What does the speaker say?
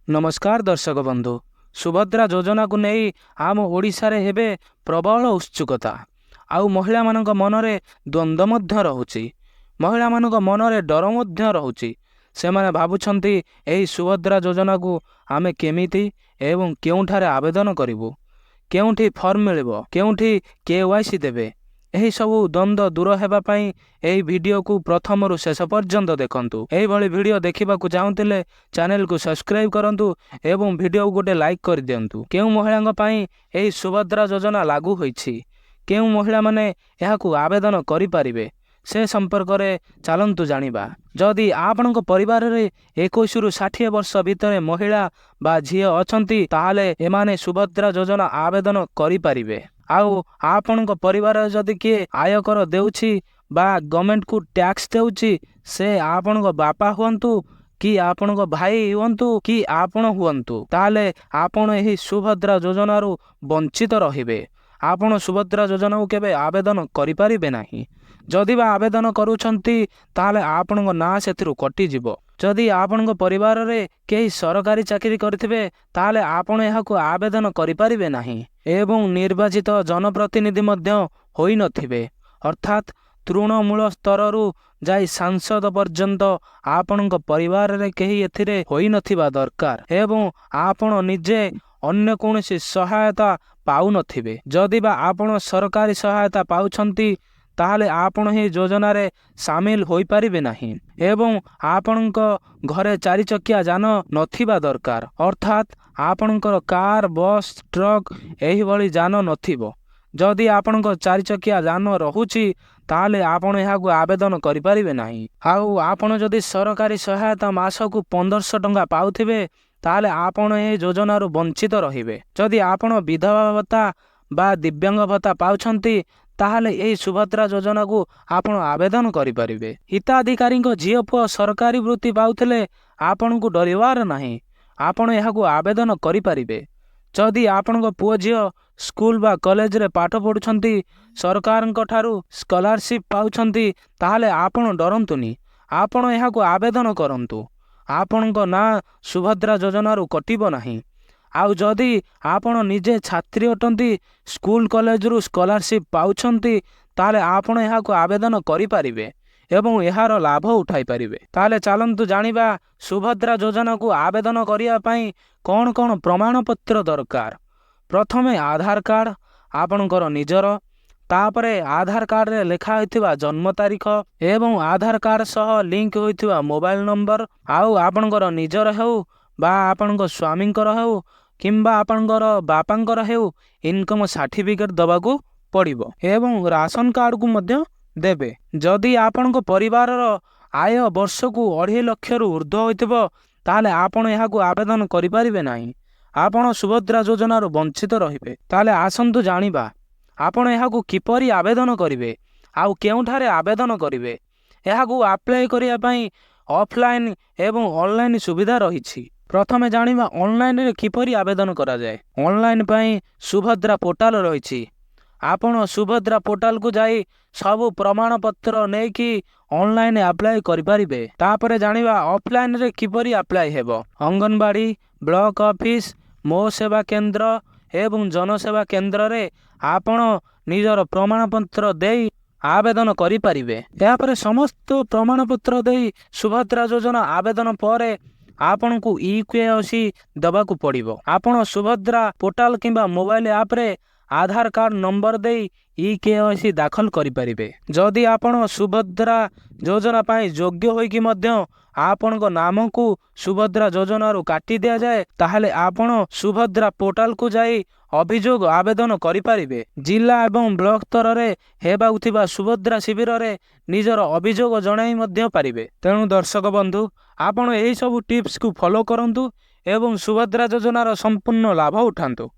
नमस्कार दर्शक बंधु। सुभद्रा योजना को नहीं आम ओडिशा रे हेबे प्रबल उत्सुकता आउ महिला मानक मनरे द्वंद्व मध्य रहुछि। महिला मानक मनरे डर मध्य रहुछि। सेमाने भाबुछंती एही सुभद्रा योजना को आमे केमिति एवं केउठारे आवेदन करिवु, केउठी फॉर्म मिलिबो, केउठी केवाईसी देबे। एही सबु द्वंद्व दूर हेबा पई एही वीडियो को प्रथम रु शेष पर्यंत देखंतु। एही भली वीडियो देखिबा को चाहुतिले चैनल को सब्सक्राइब करंतु एवं वीडियो को गोटे लाइक कर दियंतु। केउ महिलांग पई एही सुभद्रा योजना लागू होईछि, केउ महिला माने एहाकू आवेदन करि पारिबे से संपर्क रे चलंतु जानिबा। जदि आपनक परिवार रे 21 रु 60 वर्ष भितर महिला बा झियो अछंती ताहाले एमाने सुभद्रा योजना आवेदन करि पारिबे। आउ आपनक परिवार जदि किए आयकर देउछि बा गवर्नमेंट को टैक्स देउछि, से आपनक बापा हुअंतु कि आपनक भाई हुअंतु कि आपण हुअंतु, ताहाले आपण एही सुभद्रा योजना रु वंचित रहिबे। आपण सुभद्रा योजना को केबे आवेदन करि पारिबे नाही। जदि बा आवेदन करूछंती ताहाले आपनक ना सेथिरु कटि जिवो। जदि आपनक परिवार रे केही सरकारी चाकरी करथिबे ताहाले आपण एहाकू आवेदन करि पारिबे नाही एवं निर्वाचित जनप्रतिनिधि मध्य होई नथिबे, अर्थात तृणमूल स्तर जाई सांसद पर्यंत आपनक परिवार रे केही एथिरे होई नथिबा दरकार एवं आपण निजे अन्य कोनोसी सहायता पाउ नथिबे। जदि बा आपण सरकारी सहायता पाउछंती ताहाले आपण ही योजना रे शामिल होई पारिबे नाही एवं आपणक घरे 4 चकिया जान नथिबा दरकार, अर्थात आपणकर कार बस ट्रक एही भली जान नथिबो। जदि आपणक 4 चकिया जान रहुछि ताहाले आपण एहाकू आवेदन करि पारिबे नाही। आउ आपण जदि सरकारी सहायता मासकू 1500 टंका पाउथिबे ताहाले आपण ए योजना रु वंचित रहिबे। जदि आपण विधवा भत्ता बा दिव्यांग भत्ता पाउछंती ताहाले एही सुभद्रा योजना को आपण आवेदन करि पारिबे। हिताधिकारी झियो पुओ सरकारी वृत्ति पाउथिले आपण को डरिवार नाही, आपण एहाकू आवेदन करि पारिबे। जदि आपण पुओ झियो स्कूल बा कॉलेज रे पाठ पढुछंती, सरकार ठारू स्कॉलरशिप पाउछंती, ताहाले आपण डरंतुनी, आपण एहाकू आवेदन करंतु। आपणक ना सुभद्रा योजना रु कटिबो नाही। आउ जदि आपण निजे छात्री अटंती, स्कूल कॉलेज रु स्कॉलरशिप पाउछंती, ताले आपण एहाकू आवेदन करि पारिबे एवं एहार लाभ उठाई पारिबे। ताले चलंतु जानिबा सुभद्रा योजना को आवेदन करिया पई कोन कोन प्रमाण पत्र दरकार। प्रथमे आधार कार्ड आपणकर निजर, तापरे आधार कार्ड रे लेखा होइथिबा जन्म तारीख एवं आधार कार्ड सह लिंक होइथिबा मोबाइल नंबर, आउ आपणकर निजर हेउ बा आपणकर स्वामींकर हेउ किंबा आपणकर बापांकर हेउ इनकम सर्टिफिकेट दबाकू पड़िबो एवं राशन कार्ड को मध्य देबे। जदि आपणक परिवार आय वर्ष को 2.5 लाख रु ऊर्ध्व होइथिबो ताले आपण एहाकू आवेदन करि पारिबे नाही, आपण सुभद्रा योजना रु वंचित रहिबे। ताले आसंतु जानिबा आपण एहाकू किपरि आवेदन करिवे आउ केउठारे आवेदन करिवे। एहाकू अप्लाई करिया पई ऑफलाइन एवं ऑनलाइन सुविधा रहिछि। प्रथमे जानिबा ऑनलाइन रे किपरि आवेदन करा जाय। ऑनलाइन पई सुभद्रा पोर्टल रहिछि। आपण सुभद्रा पोर्टल को जाई सब प्रमाण पत्र नै कि ऑनलाइन अप्लाई करि पारिबे। तापरे जानिबा ऑफलाइन रे किपरि अप्लाई हेबो। अंगनबाड़ी, ब्लॉक ऑफिस, मो सेवा केंद्र एवं जनसेवा केंद्र रे आपण निजर प्रमाण पत्र देई आवेदन करि पारिबे। या परे समस्त प्रमाण पत्र देई सुभद्रा योजना आवेदन परे आपण को ई-केवाईसी दबाकू पड़िबो। आपण सुभद्रा पोर्टल किंबा मोबाइल ऐप रे आधार कार्ड नंबर देई ई-केवाईसी दाखल करि पारिबे। जदि आपण सुभद्रा योजना पाई योग्य होई कि मध्य आपण को नाम को सुभद्रा योजना रु काटी दिया जाए ताहाले आपण सुभद्रा पोर्टल को जाई अभियोग आवेदन करि पारिबे। जिला एवं ब्लॉक स्तर रे हेबाउथिबा सुभद्रा शिविर रे निजर अभियोग जणाई मध्य पारिबे। तेणु दर्शक बंधु आपण एही सब टिप्स को फॉलो करंतु एवं सुभद्रा योजनार संपूर्ण लाभ उठांतु।